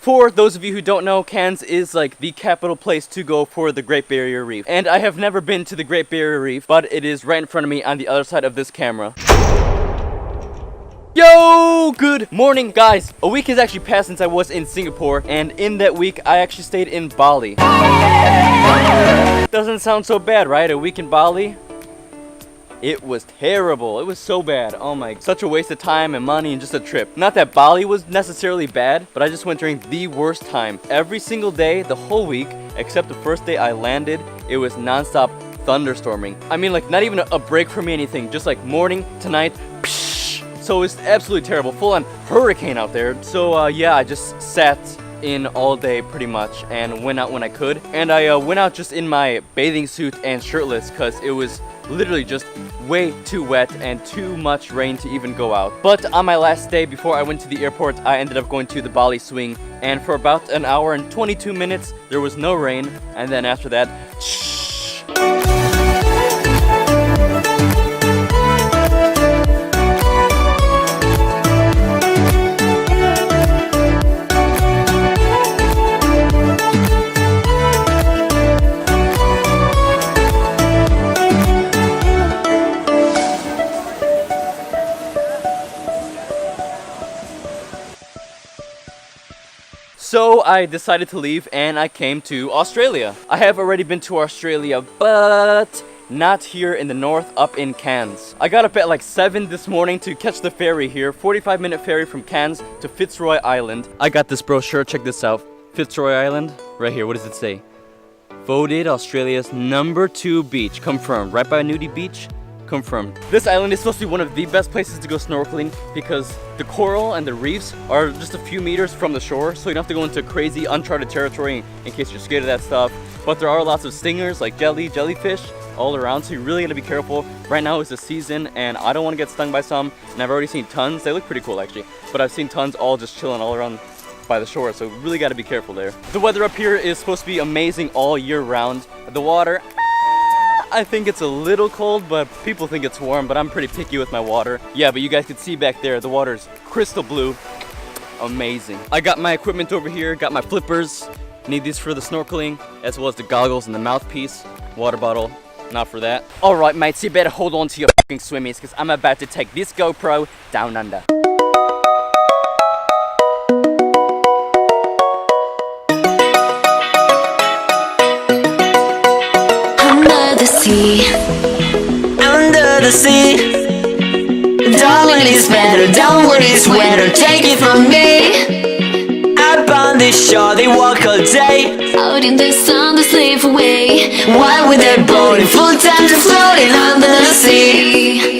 For those of you who don't know, Cairns is like the capital place to go for the Great Barrier Reef. And I have never been to the Great Barrier Reef, but it is right in front of me on the other side of this camera. Yo, good morning guys. A week has actually passed since I was in Singapore, and in that week I actually stayed in Bali. Doesn't sound so bad, right? A week in Bali? It was terrible. It was so bad. Oh my, such a waste of time and money and just a trip. Not that Bali was necessarily bad, but I just went during the worst time. Every single day, the whole week, except the first day I landed, it was non-stop thunderstorming. I mean, like, not even a break for me, anything. Just like morning to night. So it's absolutely terrible. Full on hurricane out there. So yeah, I just sat in all day pretty much and went out when I could. And I went out just in my bathing suit and shirtless because it was literally just way too wet and too much rain to even go out. But on my last day before I went to the airport, I ended up going to the Bali swing, and for about an hour and 22 minutes there was no rain, and then after that, so I decided to leave and I came to Australia. I have already been to Australia, but not here in the north, up in Cairns. I got up at like 7 this morning to catch the ferry here, 45-minute ferry from Cairns to Fitzroy Island. I got this brochure, check this out. Fitzroy Island, right here, what does it say? Voted Australia's #2 beach, confirmed. Right by Nudie Beach, confirmed. This island is supposed to be one of the best places to go snorkeling because the coral and the reefs are just a few meters from the shore, so you don't have to go into crazy uncharted territory in case you're scared of that stuff. But there are lots of stingers like jellyfish all around, so you really gotta be careful. Right now is the season and I don't want to get stung by some, and I've already seen tons. They look pretty cool actually, but I've seen tons all just chilling all around by the shore, so really got to be careful there. The weather up here is supposed to be amazing all year round. The water, I think it's a little cold, but people think it's warm, but I'm pretty picky with my water. Yeah, but you guys can see back there, the water's crystal blue. Amazing. I got my equipment over here, got my flippers. Need these for the snorkeling, as well as the goggles and the mouthpiece. Water bottle, not for that. All right, mates, you better hold on to your fucking swimmies, because I'm about to take this GoPro down under. Under the sea, darling, it's better, don't worry, it's weather, take it from me. Up on this shore, they walk all day, out in the sun, they slip away, while with their boat, full time to floating under the sea.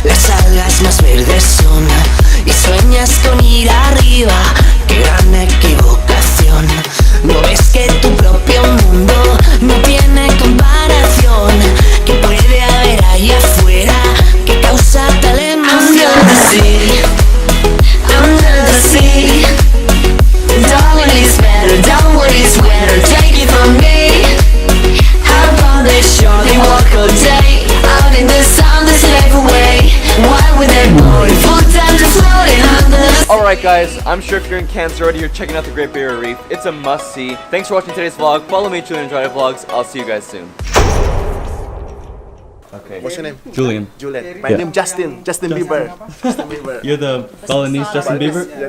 Las algas más verdes son y sueñas con ir arriba, qué gran equivocación. No ves que tu propio mundo no tiene comparación. ¿Qué puede haber allá afuera que causa tal emoción? Under the sea, darling, it's better, don't worry, it's weather, take it from me. Up on the shore, they walk all day, out in the sun, they slip away. Alright guys, I'm sure if you're in Cairns already, you're checking out the Great Barrier Reef. It's a must-see. Thanks for watching today's vlog. Follow me at Julian Andrade Vlogs. I'll see you guys soon. Okay. What's your name? Julian. Julian. My name Justin. Justin Bieber. Justin Bieber. You're the Balinese Justin Bieber? Yeah,